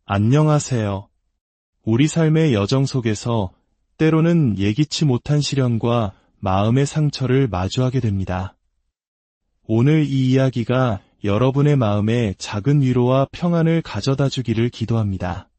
안녕하세요. 우리 삶의 여정 속에서 때로는 예기치 못한 시련과 마음의 상처를 마주하게 됩니다. 오늘 이 이야기가 여러분의 마음에 작은 위로와 평안을 가져다 주기를 기도합니다.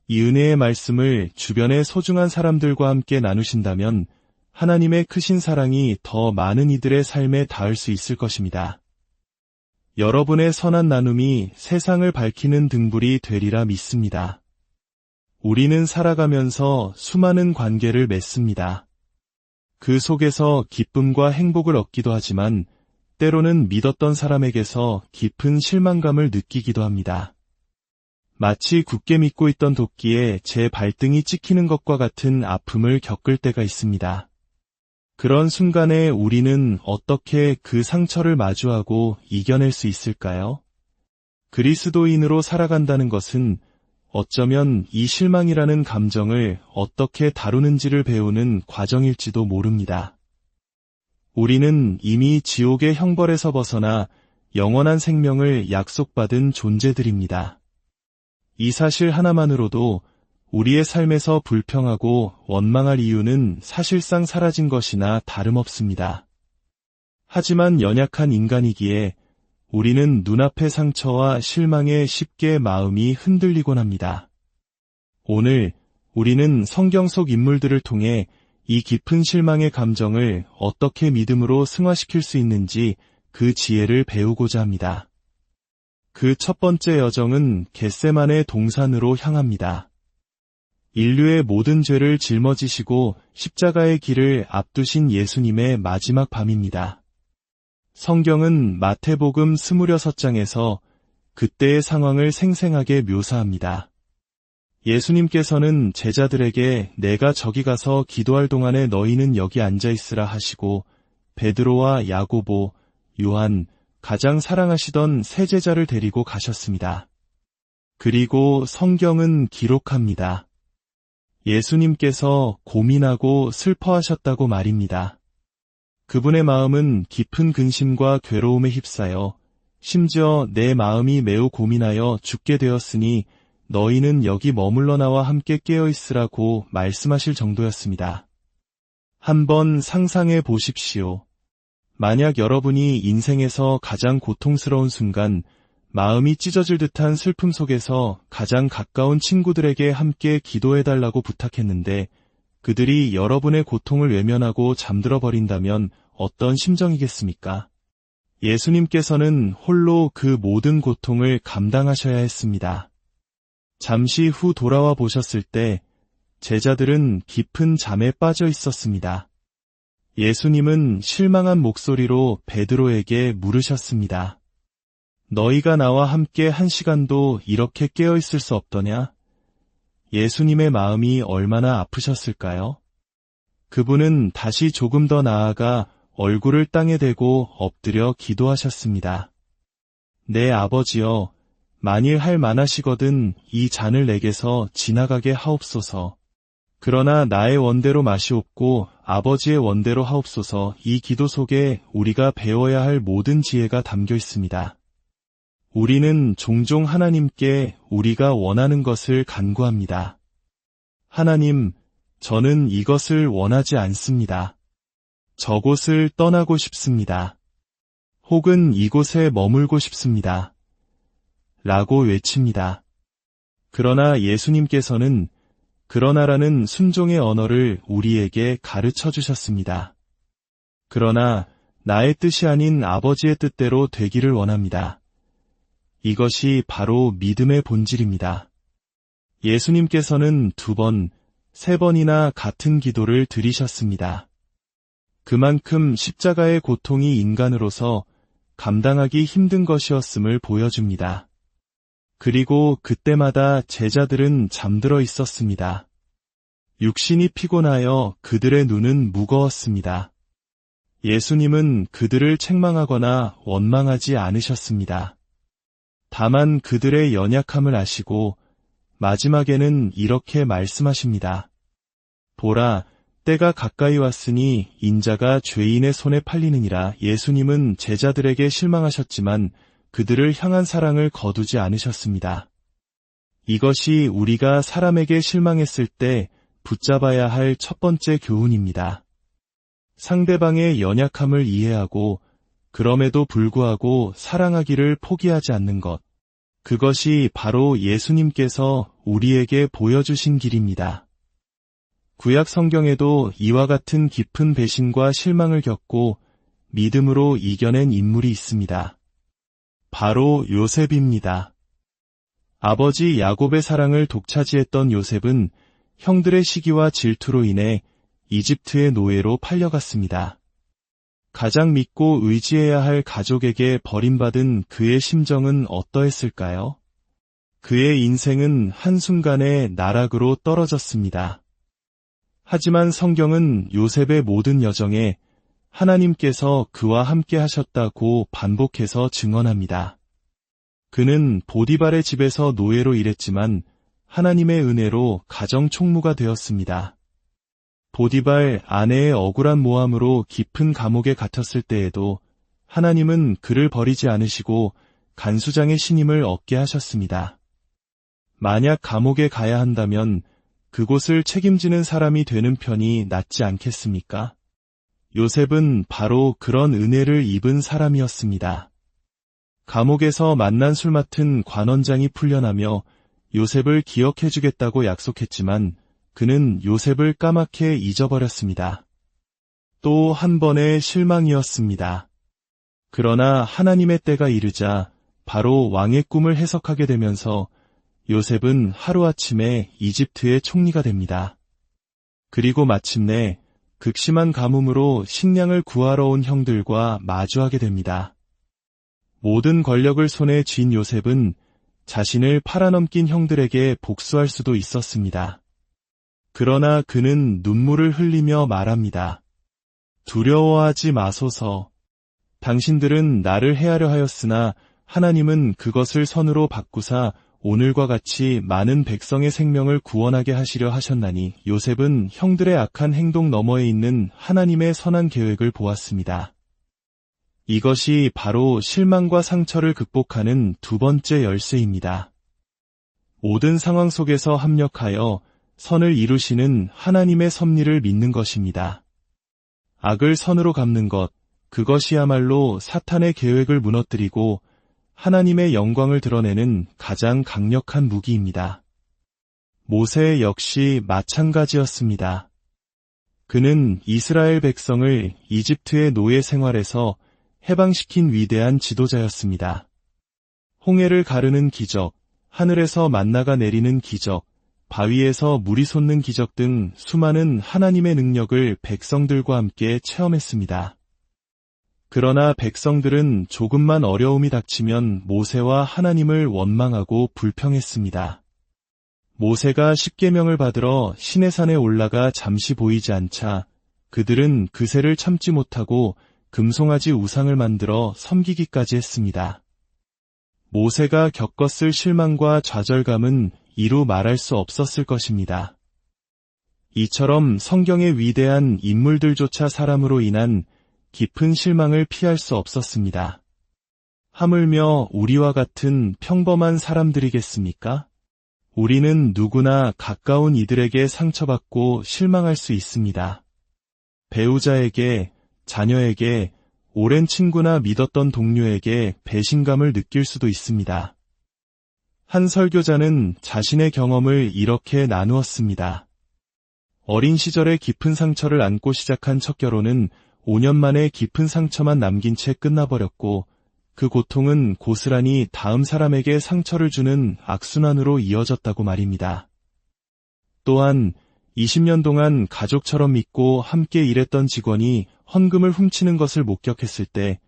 이 은혜의 말씀을 주변의 소중한 사람들과 함께 나누신다면 하나님의 크신 사랑이 더 많은 이들의 삶에 닿을 수 있을 것입니다. 여러분의 선한 나눔이 세상을 밝히는 등불이 되리라 믿습니다. 우리는 살아가면서 수많은 관계를 맺습니다. 그 속에서 기쁨과 행복을 얻기도 하지만 때로는 믿었던 사람에게서 깊은 실망감을 느끼기도 합니다. 마치 굳게 믿고 있던 도끼에 제 발등이 찍히는 것과 같은 아픔을 겪을 때가 있습니다. 그런 순간에 우리는 어떻게 그 상처를 마주하고 이겨낼 수 있을까요? 그리스도인으로 살아간다는 것은 어쩌면 이 실망이라는 감정을 어떻게 다루는지를 배우는 과정일지도 모릅니다. 우리는 이미 지옥의 형벌에서 벗어나 영원한 생명을 약속받은 존재들입니다. 이 사실 하나만으로도 우리의 삶에서 불평하고 원망할 이유는 사실상 사라진 것이나 다름없습니다. 하지만 연약한 인간이기에 우리는 눈앞의 상처와 실망에 쉽게 마음이 흔들리곤 합니다. 오늘 우리는 성경 속 인물들을 통해 이 깊은 실망의 감정을 어떻게 믿음으로 승화시킬 수 있는지 그 지혜를 배우고자 합니다. 그 첫 번째 여정은 겟세마네 동산으로 향합니다. 인류의 모든 죄를 짊어지시고 십자가의 길을 앞두신 예수님의 마지막 밤입니다. 성경은 마태복음 26장에서 그때의 상황을 생생하게 묘사합니다. 예수님께서는 제자들에게 내가 저기 가서 기도할 동안에 너희는 여기 앉아있으라 하시고 베드로와 야고보, 요한, 가장 사랑하시던 세 제자를 데리고 가셨습니다. 그리고 성경은 기록합니다. 예수님께서 고민하고 슬퍼하셨다고 말입니다. 그분의 마음은 깊은 근심과 괴로움에 휩싸여 심지어 내 마음이 매우 고민하여 죽게 되었으니 너희는 여기 머물러 나와 함께 깨어있으라고 말씀하실 정도였습니다. 한번 상상해 보십시오. 만약 여러분이 인생에서 가장 고통스러운 순간, 마음이 찢어질 듯한 슬픔 속에서 가장 가까운 친구들에게 함께 기도해달라고 부탁했는데 그들이 여러분의 고통을 외면하고 잠들어 버린다면 어떤 심정이겠습니까? 예수님께서는 홀로 그 모든 고통을 감당하셔야 했습니다. 잠시 후 돌아와 보셨을 때 제자들은 깊은 잠에 빠져 있었습니다. 예수님은 실망한 목소리로 베드로에게 물으셨습니다. 너희가 나와 함께 한 시간도 이렇게 깨어있을 수 없더냐? 예수님의 마음이 얼마나 아프셨을까요? 그분은 다시 조금 더 나아가 얼굴을 땅에 대고 엎드려 기도하셨습니다. 내 아버지여, 만일 할 만하시거든 이 잔을 내게서 지나가게 하옵소서. 그러나 나의 원대로 마시옵고 아버지의 원대로 하옵소서. 이 기도 속에 우리가 배워야 할 모든 지혜가 담겨 있습니다. 우리는 종종 하나님께 우리가 원하는 것을 간구합니다. 하나님, 저는 이것을 원하지 않습니다. 저곳을 떠나고 싶습니다. 혹은 이곳에 머물고 싶습니다. 라고 외칩니다. 그러나 예수님께서는 그러나라는 순종의 언어를 우리에게 가르쳐 주셨습니다. 그러나 나의 뜻이 아닌 아버지의 뜻대로 되기를 원합니다. 이것이 바로 믿음의 본질입니다. 예수님께서는 2번, 3번이나 같은 기도를 드리셨습니다. 그만큼 십자가의 고통이 인간으로서 감당하기 힘든 것이었음을 보여줍니다. 그리고 그때마다 제자들은 잠들어 있었습니다. 육신이 피곤하여 그들의 눈은 무거웠습니다. 예수님은 그들을 책망하거나 원망하지 않으셨습니다. 다만 그들의 연약함을 아시고 마지막에는 이렇게 말씀하십니다. 보라, 때가 가까이 왔으니 인자가 죄인의 손에 팔리느니라. 예수님은 제자들에게 실망하셨지만 그들을 향한 사랑을 거두지 않으셨습니다. 이것이 우리가 사람에게 실망했을 때 붙잡아야 할 첫 번째 교훈입니다. 상대방의 연약함을 이해하고 그럼에도 불구하고 사랑하기를 포기하지 않는 것. 그것이 바로 예수님께서 우리에게 보여주신 길입니다. 구약 성경에도 이와 같은 깊은 배신과 실망을 겪고 믿음으로 이겨낸 인물이 있습니다. 바로 요셉입니다. 아버지 야곱의 사랑을 독차지했던 요셉은 형들의 시기와 질투로 인해 이집트의 노예로 팔려갔습니다. 가장 믿고 의지해야 할 가족에게 버림받은 그의 심정은 어떠했을까요? 그의 인생은 한순간에 나락으로 떨어졌습니다. 하지만 성경은 요셉의 모든 여정에 하나님께서 그와 함께 하셨다고 반복해서 증언합니다. 그는 보디발의 집에서 노예로 일했지만 하나님의 은혜로 가정 총무가 되었습니다. 보디발 아내의 억울한 모함으로 깊은 감옥에 갇혔을 때에도 하나님은 그를 버리지 않으시고 간수장의 신임을 얻게 하셨습니다. 만약 감옥에 가야 한다면 그곳을 책임지는 사람이 되는 편이 낫지 않겠습니까? 요셉은 바로 그런 은혜를 입은 사람이었습니다. 감옥에서 만난 술 맡은 관원장이 풀려나며 요셉을 기억해주겠다고 약속했지만 그는 요셉을 까맣게 잊어버렸습니다. 또 한 번의 실망이었습니다. 그러나 하나님의 때가 이르자 바로 왕의 꿈을 해석하게 되면서 요셉은 하루아침에 이집트의 총리가 됩니다. 그리고 마침내 극심한 가뭄으로 식량을 구하러 온 형들과 마주하게 됩니다. 모든 권력을 손에 쥔 요셉은 자신을 팔아넘긴 형들에게 복수할 수도 있었습니다. 그러나 그는 눈물을 흘리며 말합니다. 두려워하지 마소서. 당신들은 나를 해하려 하였으나 하나님은 그것을 선으로 바꾸사 오늘과 같이 많은 백성의 생명을 구원하게 하시려 하셨나니 요셉은 형들의 악한 행동 너머에 있는 하나님의 선한 계획을 보았습니다. 이것이 바로 실망과 상처를 극복하는 두 번째 열쇠입니다. 모든 상황 속에서 합력하여 선을 이루시는 하나님의 섭리를 믿는 것입니다. 악을 선으로 갚는 것, 그것이야말로 사탄의 계획을 무너뜨리고 하나님의 영광을 드러내는 가장 강력한 무기입니다. 모세 역시 마찬가지였습니다. 그는 이스라엘 백성을 이집트의 노예 생활에서 해방시킨 위대한 지도자였습니다. 홍해를 가르는 기적, 하늘에서 만나가 내리는 기적, 바위에서 물이 솟는 기적 등 수많은 하나님의 능력을 백성들과 함께 체험했습니다. 그러나 백성들은 조금만 어려움이 닥치면 모세와 하나님을 원망하고 불평했습니다. 모세가 십계명을 받으러 시내산에 올라가 잠시 보이지 않자 그들은 그새를 참지 못하고 금송아지 우상을 만들어 섬기기까지 했습니다. 모세가 겪었을 실망과 좌절감은 이루 말할 수 없었을 것입니다. 이처럼 성경의 위대한 인물들조차 사람으로 인한 깊은 실망을 피할 수 없었습니다. 하물며 우리와 같은 평범한 사람들이겠습니까? 우리는 누구나 가까운 이들에게 상처받고 실망할 수 있습니다. 배우자에게, 자녀에게, 오랜 친구나 믿었던 동료에게 배신감을 느낄 수도 있습니다. 한 설교자는 자신의 경험을 이렇게 나누었습니다. 어린 시절에 깊은 상처를 안고 시작한 첫 결혼은 5년 만에 깊은 상처만 남긴 채 끝나버렸고 그 고통은 고스란히 다음 사람에게 상처를 주는 악순환으로 이어졌다고 말입니다. 또한 20년 동안 가족처럼 믿고 함께 일했던 직원이 헌금을 훔치는 것을 목격했을 때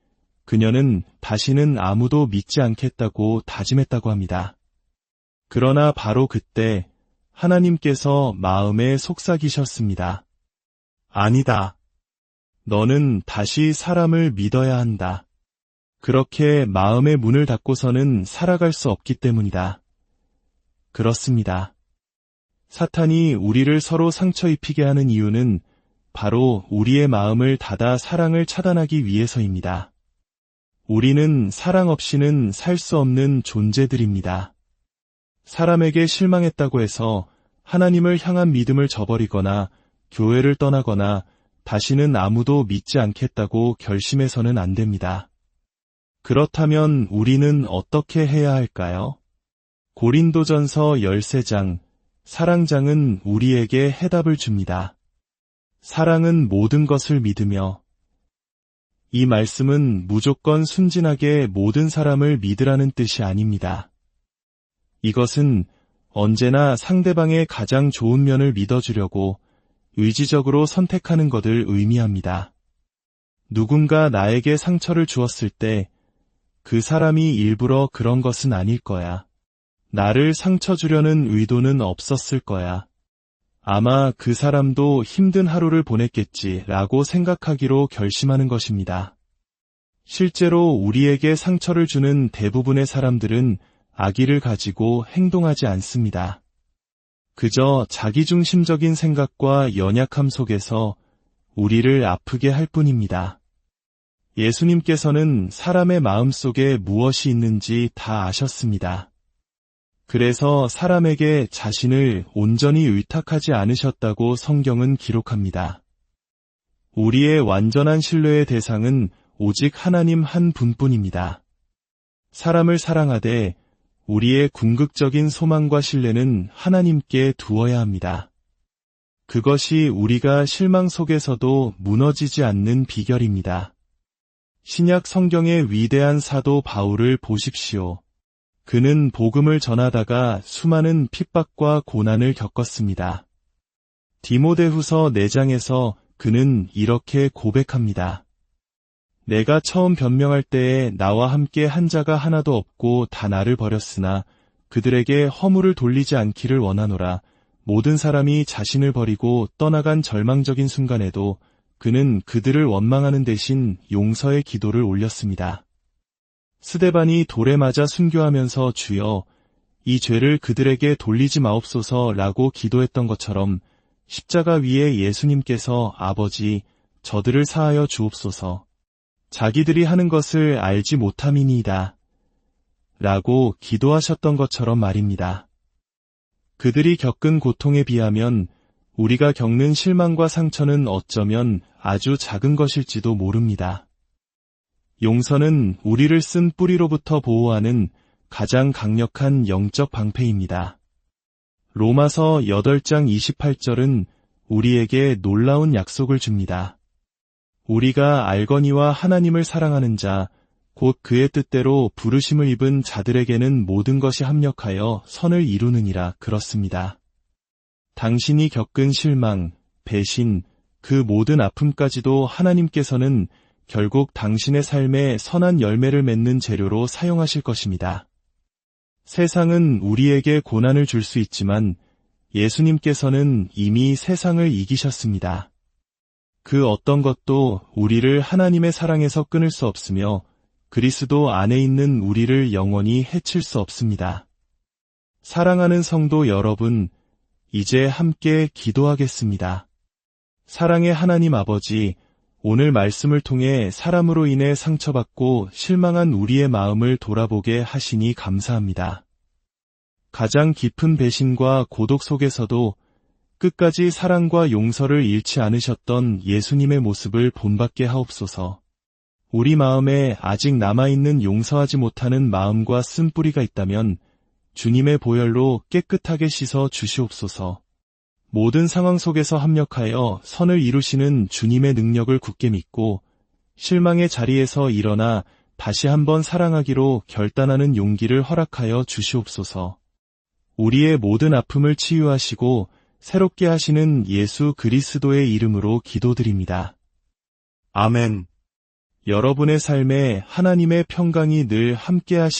그녀는 다시는 아무도 믿지 않겠다고 다짐했다고 합니다. 그러나 바로 그때 하나님께서 마음에 속삭이셨습니다. 아니다. 너는 다시 사람을 믿어야 한다. 그렇게 마음의 문을 닫고서는 살아갈 수 없기 때문이다. 그렇습니다. 사탄이 우리를 서로 상처 입히게 하는 이유는 바로 우리의 마음을 닫아 사랑을 차단하기 위해서입니다. 우리는 사랑 없이는 살 수 없는 존재들입니다. 사람에게 실망했다고 해서 하나님을 향한 믿음을 저버리거나 교회를 떠나거나 다시는 아무도 믿지 않겠다고 결심해서는 안 됩니다. 그렇다면 우리는 어떻게 해야 할까요? 고린도전서 13장, 사랑장은 우리에게 해답을 줍니다. 사랑은 모든 것을 믿으며. 이 말씀은 무조건 순진하게 모든 사람을 믿으라는 뜻이 아닙니다. 이것은 언제나 상대방의 가장 좋은 면을 믿어주려고 의지적으로 선택하는 것을 의미합니다. 누군가 나에게 상처를 주었을 때 그 사람이 일부러 그런 것은 아닐 거야. 나를 상처 주려는 의도는 없었을 거야. 아마 그 사람도 힘든 하루를 보냈겠지라고 생각하기로 결심하는 것입니다. 실제로 우리에게 상처를 주는 대부분의 사람들은 악의를 가지고 행동하지 않습니다. 그저 자기중심적인 생각과 연약함 속에서 우리를 아프게 할 뿐입니다. 예수님께서는 사람의 마음속에 무엇이 있는지 다 아셨습니다. 그래서 사람에게 자신을 온전히 의탁하지 않으셨다고 성경은 기록합니다. 우리의 완전한 신뢰의 대상은 오직 하나님 한 분뿐입니다. 사람을 사랑하되 우리의 궁극적인 소망과 신뢰는 하나님께 두어야 합니다. 그것이 우리가 실망 속에서도 무너지지 않는 비결입니다. 신약 성경의 위대한 사도 바울을 보십시오. 그는 복음을 전하다가 수많은 핍박과 고난을 겪었습니다. 디모데후서 4장에서 그는 이렇게 고백합니다. 내가 처음 변명할 때에 나와 함께 한 자가 하나도 없고 다 나를 버렸으나 그들에게 허물을 돌리지 않기를 원하노라. 모든 사람이 자신을 버리고 떠나간 절망적인 순간에도 그는 그들을 원망하는 대신 용서의 기도를 올렸습니다. 스데반이 돌에 맞아 순교하면서 주여, 이 죄를 그들에게 돌리지 마옵소서라고 기도했던 것처럼 십자가 위에 예수님께서 아버지, 저들을 사하여 주옵소서. 자기들이 하는 것을 알지 못함이니이다. 라고 기도하셨던 것처럼 말입니다. 그들이 겪은 고통에 비하면 우리가 겪는 실망과 상처는 어쩌면 아주 작은 것일지도 모릅니다. 용서는 우리를 쓴 뿌리로부터 보호하는 가장 강력한 영적 방패입니다. 로마서 8장 28절은 우리에게 놀라운 약속을 줍니다. 우리가 알거니와 하나님을 사랑하는 자, 곧 그의 뜻대로 부르심을 입은 자들에게는 모든 것이 합력하여 선을 이루느니라 그렇습니다. 당신이 겪은 실망, 배신, 그 모든 아픔까지도 하나님께서는 결국 당신의 삶에 선한 열매를 맺는 재료로 사용하실 것입니다. 세상은 우리에게 고난을 줄 수 있지만 예수님께서는 이미 세상을 이기셨습니다. 그 어떤 것도 우리를 하나님의 사랑에서 끊을 수 없으며 그리스도 안에 있는 우리를 영원히 해칠 수 없습니다. 사랑하는 성도 여러분, 이제 함께 기도하겠습니다. 사랑의 하나님 아버지, 오늘 말씀을 통해 사람으로 인해 상처받고 실망한 우리의 마음을 돌아보게 하시니 감사합니다. 가장 깊은 배신과 고독 속에서도 끝까지 사랑과 용서를 잃지 않으셨던 예수님의 모습을 본받게 하옵소서. 우리 마음에 아직 남아있는 용서하지 못하는 마음과 쓴뿌리가 있다면 주님의 보혈로 깨끗하게 씻어 주시옵소서. 모든 상황 속에서 합력하여 선을 이루시는 주님의 능력을 굳게 믿고 실망의 자리에서 일어나 다시 한번 사랑하기로 결단하는 용기를 허락하여 주시옵소서. 우리의 모든 아픔을 치유하시고 새롭게 하시는 예수 그리스도의 이름으로 기도드립니다. 아멘. 여러분의 삶에 하나님의 평강이 늘 함께하시